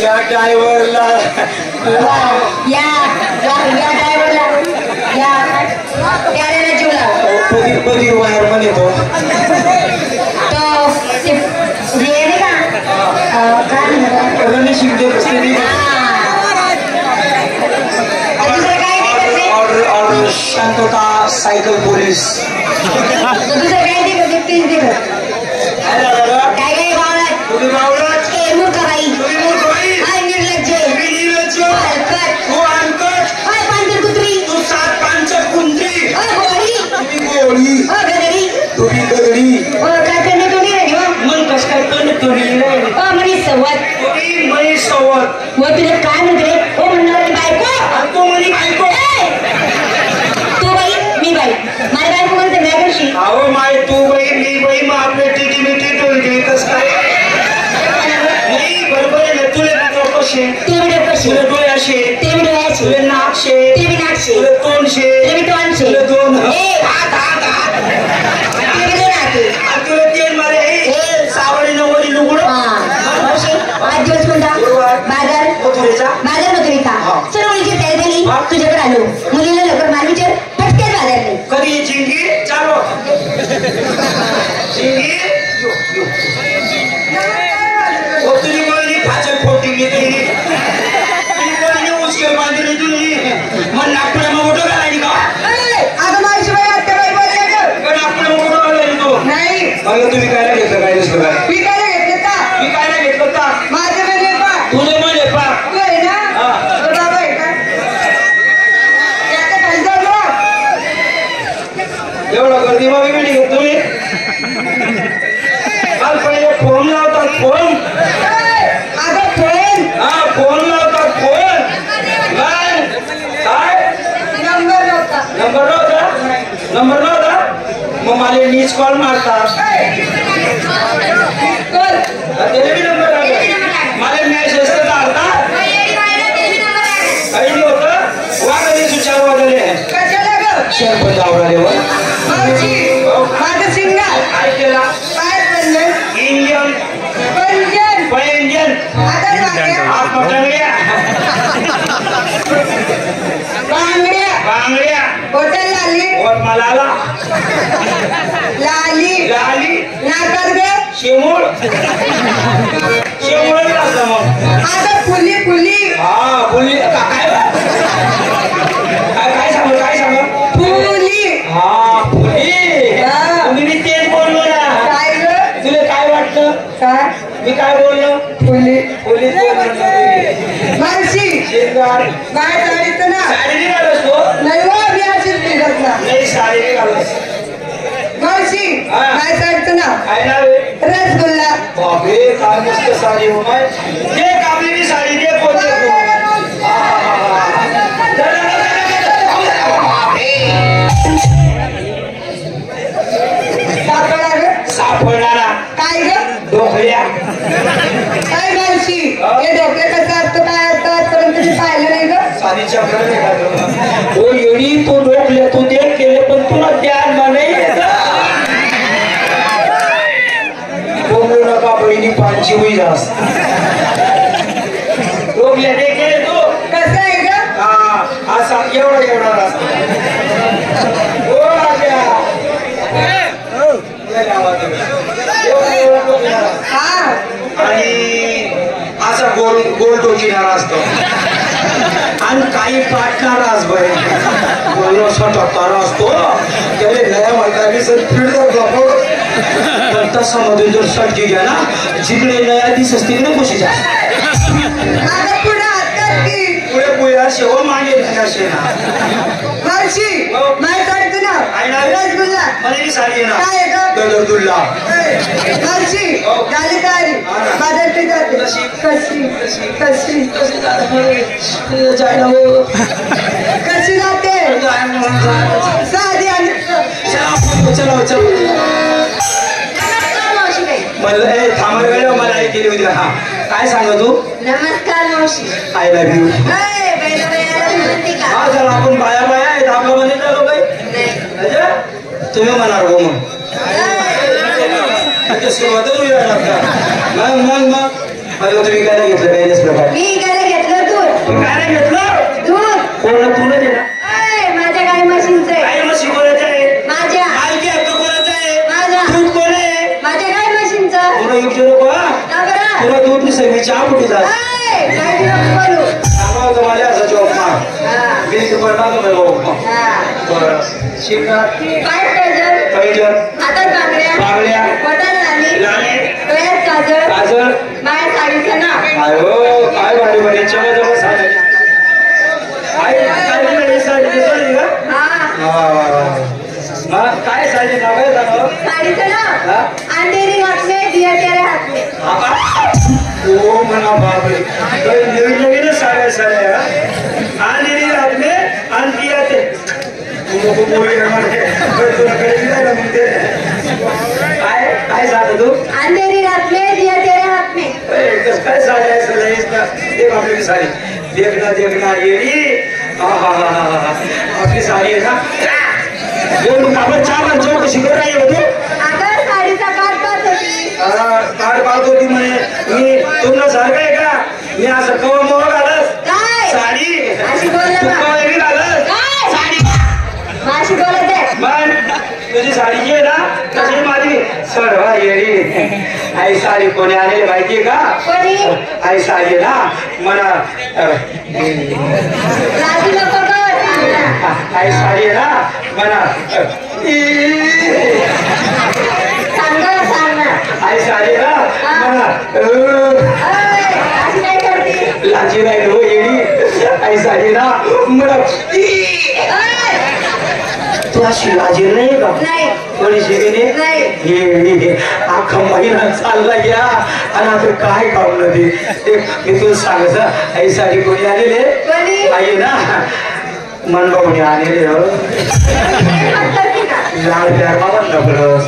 या ड्रायव्हरला या ड्रायव्हरला या त्याला जीव लाव कधी वायर मध्ये तो हे नाही का काय रणजित शिंदे बसलेली ऑर्डर शांतता सायकल पोलीस दुसरं काय ते करते तीन ते काय काय बावळात तुम्ही बावळात ए मूर्ख बाई तुम्ही मूर्ख बाई हाय निर्लज्ज तुम्ही निर्लज्ज तू अनकट हाय पांढर कुत्री तू 7 5 कुंत्री गोळी तुम्ही गोळी गदरी तुम्ही गदरी काय करणे तुम्ही रे मन कस काय करणे तुम्ही म्हणे सवत तुम्ही म्हणे सवत व तुला काय म्हणते हो म्हणणार बायको तू म्हणे बायको तू बाई मी बाई माझी बायको म्हणते मी कशी अहो माय तू बाई मी बाई मग आपले टिटी मिठी टोळगी कस काय नाही बरोबर आहे ना तुला डोळे कसे ते व्हिडिओ कशी तुला डोळे असे ते व्हिडिओ यायचे तुला नाक शे ते बी नाकशे तुला तोंड शे ते बी तोंडशे तुला दोन हात ते बी दोन हाते आणि तुला तेल मारे सावळी नवरी लुगड आज दिवस कोणता बाजार मथुरेचा सर्व तयारी झाली तुझ्याकडे आलो मुलीला लवकर मार विचार पटक्यात बाजारले कधी जिंगी चालो जिंगी तुझी बहिणी फाचल फोटी घेतली तुझी बहिणी उचकेल बांधली तुझी मग नागपुरा मग मोठं घालायची का आता माझी बाई आत्या बाई बोलले ग नागपुरा मग मोठं घालायची तू नाही मला तुम्ही काय घेतलं काय नसतं काय मी काय घेतले का मी काय नाही घेतलं का माझे म्हणजे पा तुझे म्हणजे पा तू आहे ना बाबा आहे का याचा खाली जाऊ एवढं गर्दी मग वेगळी घेत तुम्ही काल पहिले फोन लावतात फोन आता फोन हा फोन लावतात फोन काय नंबर नव्हता नंबर नव्हता मग मला नीच कॉल मारतात त्याला बी नंबर मला मॅसेज तर आलता काही होतं वाजले सुचार वाजले कशाला ग सरपंच आवरालेवर माझं सिंगल काय केला काय बनलं इंजन पंजन पैंजन आता वाक्य हात पटंगड्या बांगड्या बांगड्या होटल लाली और मलाला लाली लाली नाकात ग शेमूळ शेमूळ लागलं मग आता फुली हा बोलली काय काय सांग फुली हा फुली तुम्ही तेच बोललो ना काय ग तुला काय वाटलं काय मी काय बोललो फुली फुली मानसी शेतगार काय साडीचं ना साडी निघालस तो नाही हो मी अशीच निघत ना नाही साडी निघालस मानसी काय साडीचं ना काय नाव आहे रसगुल्ला बापरे काय मस्त साडी हो माय जे कापलेली साडी दे पोते सापडणारा काय ग डोकल्या काय मानसी हे डोके कसं असतं काय असतं आजपर्यंत मी पाहिलं नाही ग साडीच्या प्रकारे ओ येडी तू डोकले तू ते केले पण तुला ध्यान नाही बोलू नका बहिणी पाचशे होई जास्त डोकले ते केले तू कसं आहे ग हा असा एवढा रस्ता ओ राजा हा आणि असा गोल टोकीणार असतो आणि काही पाटणार असतोय गोल टप्पार असतो त्याला नया मैदानी सर फिरत तसा मधून जर सटकी घ्या ना जिकडे नया दिसत तिकडे खुशी जा आता पुढे हातात की पुढे पुढे असे हो मागे असे ना मानसी माहित आहे ना आहे ना रसगुल्ला मला साडी ना काय आहे ग दलदुल्ला मानसी झाली तयारी बाजारची जाते कशी जायला हो कशी जाते साधी आणि चला मला थांबा वेळ मला ऐकली होती हा काय सांग तू नमस्कार मावशी आय लव्ह यू का हा चला आपण बाया आहेत आपलं मध्ये झालो काय तुम्ही म्हणाल हो मग सुरुवातच मग म्हणजे तुम्ही काय घेतलं काही नसलं काय मी काय घेतलं दूध तू काय घेतलं दूध कोण तुला दे ना माझ्या गाई म्हशींचं काय म्हशी कोणाचं आहे माझ्या मालकी हक्क कोणाचा आहे माझ्या दूध कोण आहे माझ्या गाई म्हशींचं तुला युक्ती नको हा का बरं तुला दूध नाही मी चहा पुटी जा काय नको बोलू सांगा होतं माझ्या असं चौक मी तुम्हाला बरं शिका काय काजळ पहिलं हातात बांगड्या बांगड्या बोटात लाली डोळ्यात काजळ काजळ बाहेर साडीचं ना अयो काय भारी भारी चमचम साडी काय साडी दिसली का हा काय साडी नाव आहे का साडीचं ना अंधेरी हात में दिया तेरे हात में ओ म्हणा बापरे नवीन नवीनच साड्या साड्या अंधेरी हात में अंधिया ते काय काय सांगतो तू अंधेरी रात में दिया तेरे हाथ में काय साड्या आपली साडी देखना येडी आपली साडी आहे ना बोल आपण चहा चौकशी करू राहिली होतो अगं साडीचा काठ पाहत होती काढ पाहत होती म्हणे मी तुमचं सारखं आहे का मी असं कव मोह घालस काय साडी अशी बोललं तू कव वेगळी घालस काय साडी माशी बोलत आहे पण तुझी साडी जी आहे ना तशी माझी सर्वा येडी आई साडी कोणी आणली माहितीये का कोणी आई साडी ना मला राजी नको कर आई साडी आहे ना मला सांग आई साडी ना मला अशी काय करते लाजी नाही हो येडी आई साडी ना मला तू अशी लाजी नाही का नाही थोडीशी नाही अख्खा महिना चालला घ्या आणि आता काय काम नदी मी तुला सांगत आई साडी कोणी आलेले कोणी आई ना मनबाबूने आलेले लाल प्यार बाबा नकळस